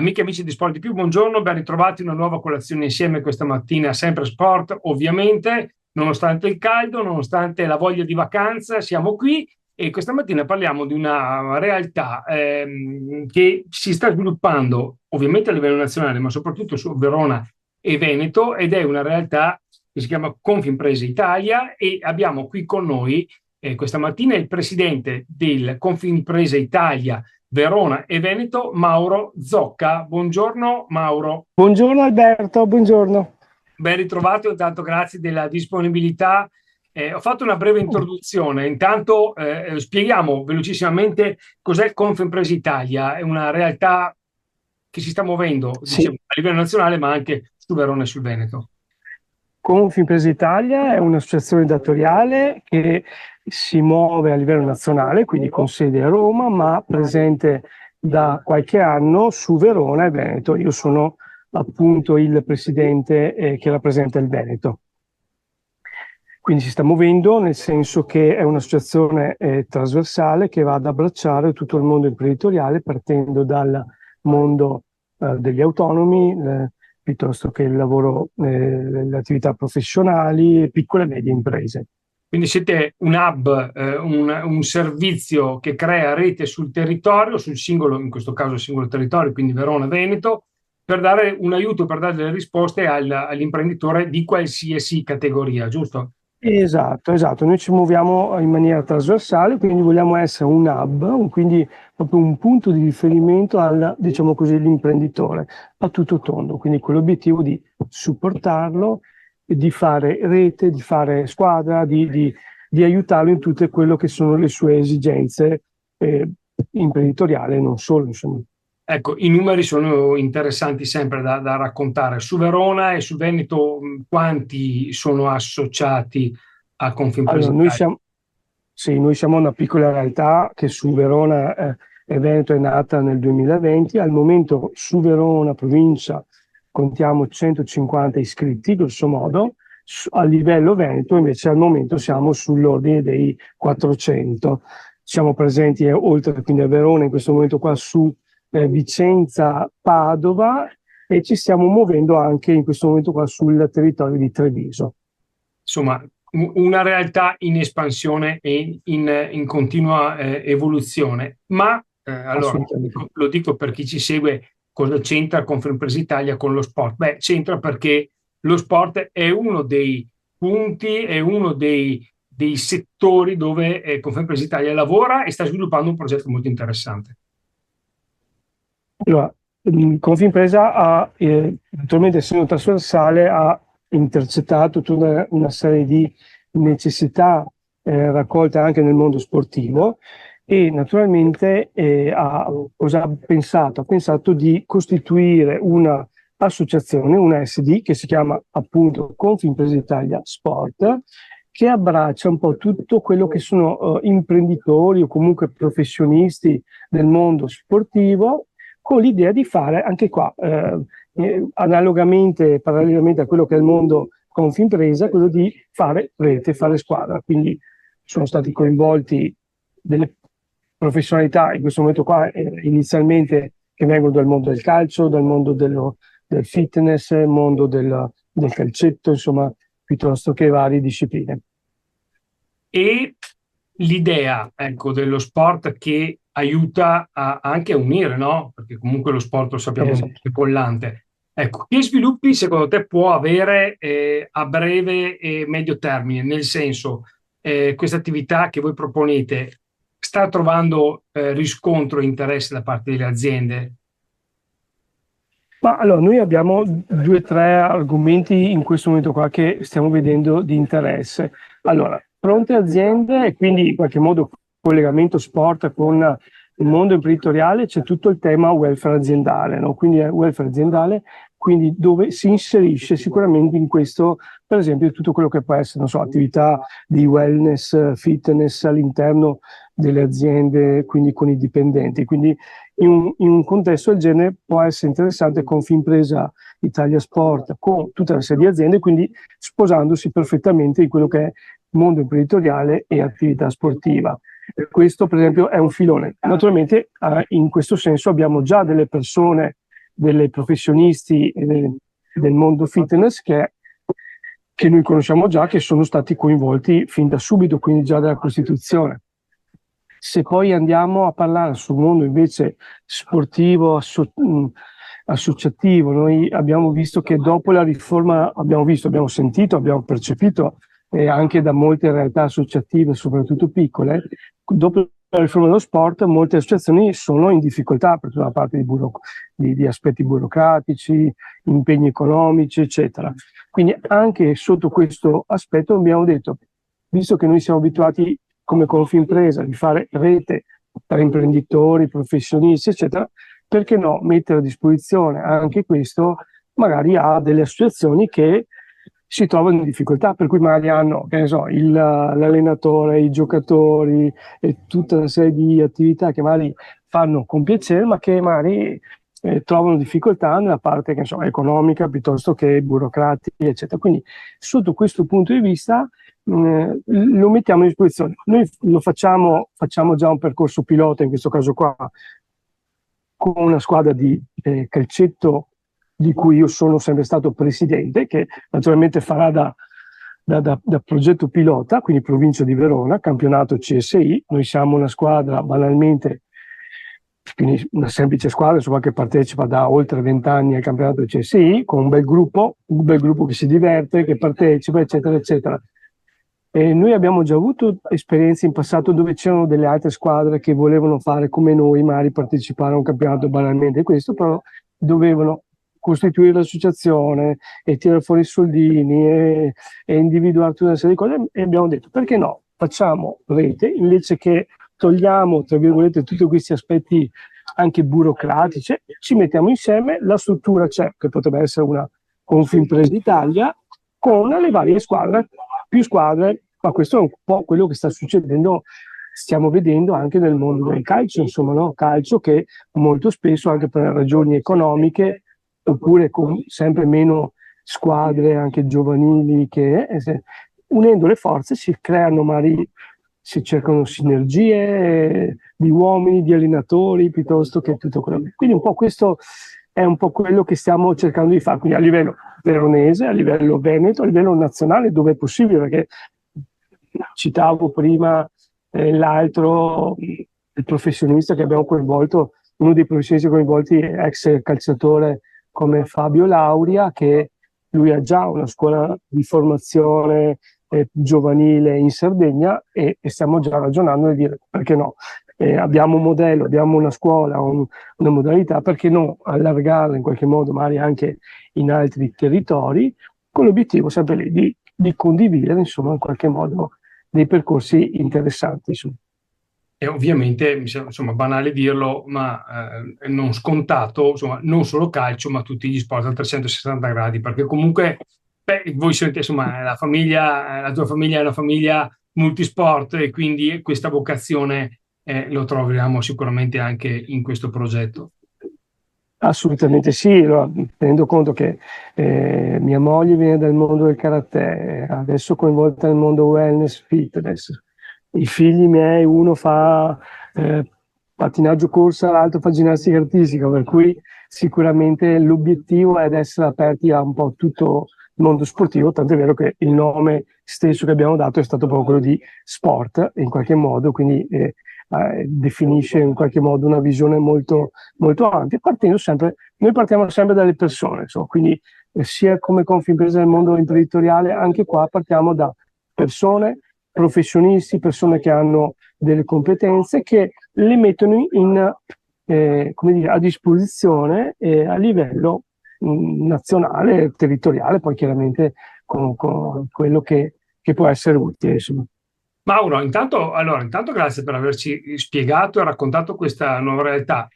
Amiche e amici di Sport di Più, buongiorno, ben ritrovati una nuova colazione insieme questa mattina, sempre sport ovviamente, nonostante il caldo, nonostante la voglia di vacanza, siamo qui e questa mattina parliamo di una realtà che si sta sviluppando ovviamente a livello nazionale, ma soprattutto su Verona e Veneto, ed è una realtà che si chiama Confimprese Italia e abbiamo qui con noi questa mattina il presidente del Confimprese Italia Verona e Veneto, Mauro Zocca. Buongiorno Mauro. Buongiorno Alberto, buongiorno. Ben ritrovato, intanto grazie della disponibilità. Ho fatto una breve introduzione, intanto spieghiamo velocissimamente cos'è Confimprese Italia. È una realtà che si sta muovendo, Sì, diciamo, a livello nazionale, ma anche su Verona e sul Veneto. Confimprese Italia è un'associazione datoriale che si muove a livello nazionale, quindi con sede a Roma, ma presente da qualche anno su Verona e Veneto. Io sono appunto il presidente che rappresenta il Veneto. Quindi si sta muovendo nel senso che è un'associazione trasversale che va ad abbracciare tutto il mondo imprenditoriale partendo dal mondo degli autonomi, piuttosto che il lavoro, le attività professionali, piccole e medie imprese. Quindi siete un hub, un servizio che crea rete sul territorio, sul singolo, in questo caso il singolo territorio, quindi Verona, Veneto, per dare un aiuto, per dare delle risposte all'imprenditore di qualsiasi categoria, giusto? Esatto. Noi ci muoviamo in maniera trasversale, quindi vogliamo essere un hub, quindi proprio un punto di riferimento al, diciamo così, l'imprenditore a tutto tondo, quindi con l'obiettivo di supportarlo, di fare rete, di fare squadra, di aiutarlo in tutte quello che sono le sue esigenze imprenditoriali e non solo, insomma. Ecco, i numeri sono interessanti sempre da raccontare. Su Verona e su Veneto, quanti sono associati a Confimprese Allora, noi Italia? siamo, sì, noi siamo una piccola realtà che su Verona e Veneto è nata nel 2020. Al momento su Verona, provincia, contiamo 150 iscritti, grosso modo. A livello Veneto invece al momento siamo sull'ordine dei 400. Siamo presenti oltre quindi a Verona in questo momento qua su Vicenza, Padova e ci stiamo muovendo anche in questo momento qua sul territorio di Treviso. Insomma, una realtà in espansione e in continua evoluzione. Ma allora, Assolutamente. lo dico per chi ci segue, cosa c'entra Confimprese Italia con lo sport? Beh, c'entra perché lo sport è uno dei punti, è uno dei settori dove Confimprese Italia lavora e sta sviluppando un progetto molto interessante. Allora, Confimpresa ha, naturalmente essendo trasversale, ha intercettato tutta una serie di necessità raccolte anche nel mondo sportivo e naturalmente cosa ha pensato? Ha pensato di costituire una associazione, una SD, che si chiama appunto Confimprese Italia Sport, che abbraccia un po' tutto quello che sono imprenditori o comunque professionisti del mondo sportivo con l'idea di fare anche qua, analogamente, parallelamente a quello che è il mondo Confimpresa, quello di fare rete, fare squadra. Quindi sono stati coinvolti delle professionalità in questo momento qua, inizialmente che vengono dal mondo del calcio, dal mondo del fitness, mondo del calcetto, insomma, piuttosto che varie discipline. E l'idea, ecco, dello sport che aiuta anche a unire, no? Perché comunque lo sport lo sappiamo Esatto. è collante. Ecco, che sviluppi secondo te può avere a breve e medio termine? Nel senso, questa attività che voi proponete sta trovando riscontro e interesse da parte delle aziende? Ma allora, noi abbiamo 2 o 3 argomenti in questo momento qua che stiamo vedendo di interesse. Allora, pronte aziende e quindi in qualche modo collegamento sport con il mondo imprenditoriale, c'è tutto il tema welfare aziendale, no? Quindi è welfare aziendale, quindi dove si inserisce sicuramente in questo, per esempio, tutto quello che può essere, non so, attività di wellness, fitness all'interno delle aziende, quindi con i dipendenti. Quindi in un contesto del genere può essere interessante Confimpresa Italia Sport con tutta una serie di aziende, quindi sposandosi perfettamente in quello che è mondo imprenditoriale e attività sportiva. Questo per esempio è un filone. Naturalmente in questo senso abbiamo già delle persone delle professionisti del mondo fitness che noi conosciamo già, che sono stati coinvolti fin da subito, quindi già dalla Costituzione. Se poi andiamo a parlare sul mondo invece sportivo, associativo, noi abbiamo visto che dopo la riforma, abbiamo sentito, abbiamo percepito anche da molte realtà associative, soprattutto piccole, dopo la riforma dello sport molte associazioni sono in difficoltà per tutta la parte di aspetti burocratici, impegni economici, eccetera. Quindi anche sotto questo aspetto abbiamo detto, visto che noi siamo abituati come Confimpresa di fare rete tra imprenditori, professionisti, eccetera, perché no mettere a disposizione anche questo magari a delle associazioni che si trovano in difficoltà, per cui magari hanno, che ne so, l'allenatore, i giocatori e tutta una serie di attività che magari fanno con piacere, ma che magari trovano difficoltà nella parte, che ne so, economica piuttosto che burocratica, eccetera. Quindi sotto questo punto di vista lo mettiamo a disposizione. Noi lo facciamo già un percorso pilota, in questo caso qua, con una squadra di calcetto di cui io sono sempre stato presidente, che naturalmente farà da progetto pilota, quindi provincia di Verona, campionato CSI. Noi siamo una squadra banalmente, quindi una semplice squadra insomma, che partecipa da oltre 20 anni al campionato CSI, con un bel gruppo che si diverte, che partecipa, eccetera, eccetera. E noi abbiamo già avuto esperienze in passato dove c'erano delle altre squadre che volevano fare come noi, magari partecipare a un campionato banalmente questo, però dovevano costituire l'associazione e tirare fuori i soldini e individuare tutta una serie di cose, e abbiamo detto perché no, facciamo rete invece che togliamo tra virgolette tutti questi aspetti anche burocratici, ci mettiamo insieme, la struttura c'è, che potrebbe essere una Confimpresa Italia con le varie squadre, più squadre, ma questo è un po' quello che sta succedendo, stiamo vedendo anche nel mondo del calcio, insomma, no? Calcio che molto spesso anche per ragioni economiche oppure con sempre meno squadre anche giovanili che unendo le forze si creano magari, si cercano sinergie di uomini, di allenatori piuttosto che tutto quello. Quindi un po' questo è un po' quello che stiamo cercando di fare, quindi a livello veronese, a livello veneto, a livello nazionale dove è possibile, perché citavo prima l'altro, il professionista che abbiamo coinvolto, uno dei professionisti coinvolti è ex calciatore come Fabio Lauria, che lui ha già una scuola di formazione giovanile in Sardegna e stiamo già ragionando di dire perché no, abbiamo un modello, abbiamo una scuola, una modalità, perché no allargarla in qualche modo magari anche in altri territori, con l'obiettivo sempre lì di condividere insomma in qualche modo dei percorsi interessanti. Insomma. E ovviamente mi sembra insomma banale dirlo, ma non scontato, insomma, non solo calcio, ma tutti gli sport a 360 gradi, perché comunque voi siete insomma la tua famiglia è una famiglia multisport e quindi questa vocazione lo troviamo sicuramente anche in questo progetto. Assolutamente sì, tenendo conto che mia moglie viene dal mondo del karate, adesso coinvolta nel mondo wellness, fitness. I figli miei, uno fa pattinaggio corsa, l'altro fa ginnastica artistica, per cui sicuramente l'obiettivo è di essere aperti a un po' tutto il mondo sportivo, tant'è vero che il nome stesso che abbiamo dato è stato proprio quello di sport, in qualche modo, quindi definisce in qualche modo una visione molto, molto ampia, noi partiamo sempre dalle persone, insomma, quindi sia come Confimpresa nel mondo imprenditoriale, anche qua partiamo da persone, professionisti, persone che hanno delle competenze che le mettono come dire, a disposizione a livello nazionale, territoriale, poi chiaramente con quello che può essere utile. Insomma. Mauro, intanto grazie per averci spiegato e raccontato questa nuova realtà.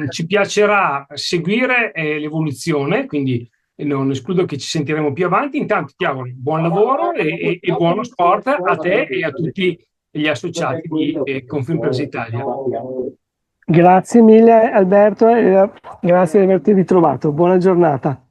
Ci piacerà seguire l'evoluzione, quindi non escludo che ci sentiremo più avanti. Intanto ti auguro buon lavoro e buono sport a te e a tutti gli associati di Confimpresa Italia. Grazie mille Alberto e grazie di averti ritrovato. Buona giornata.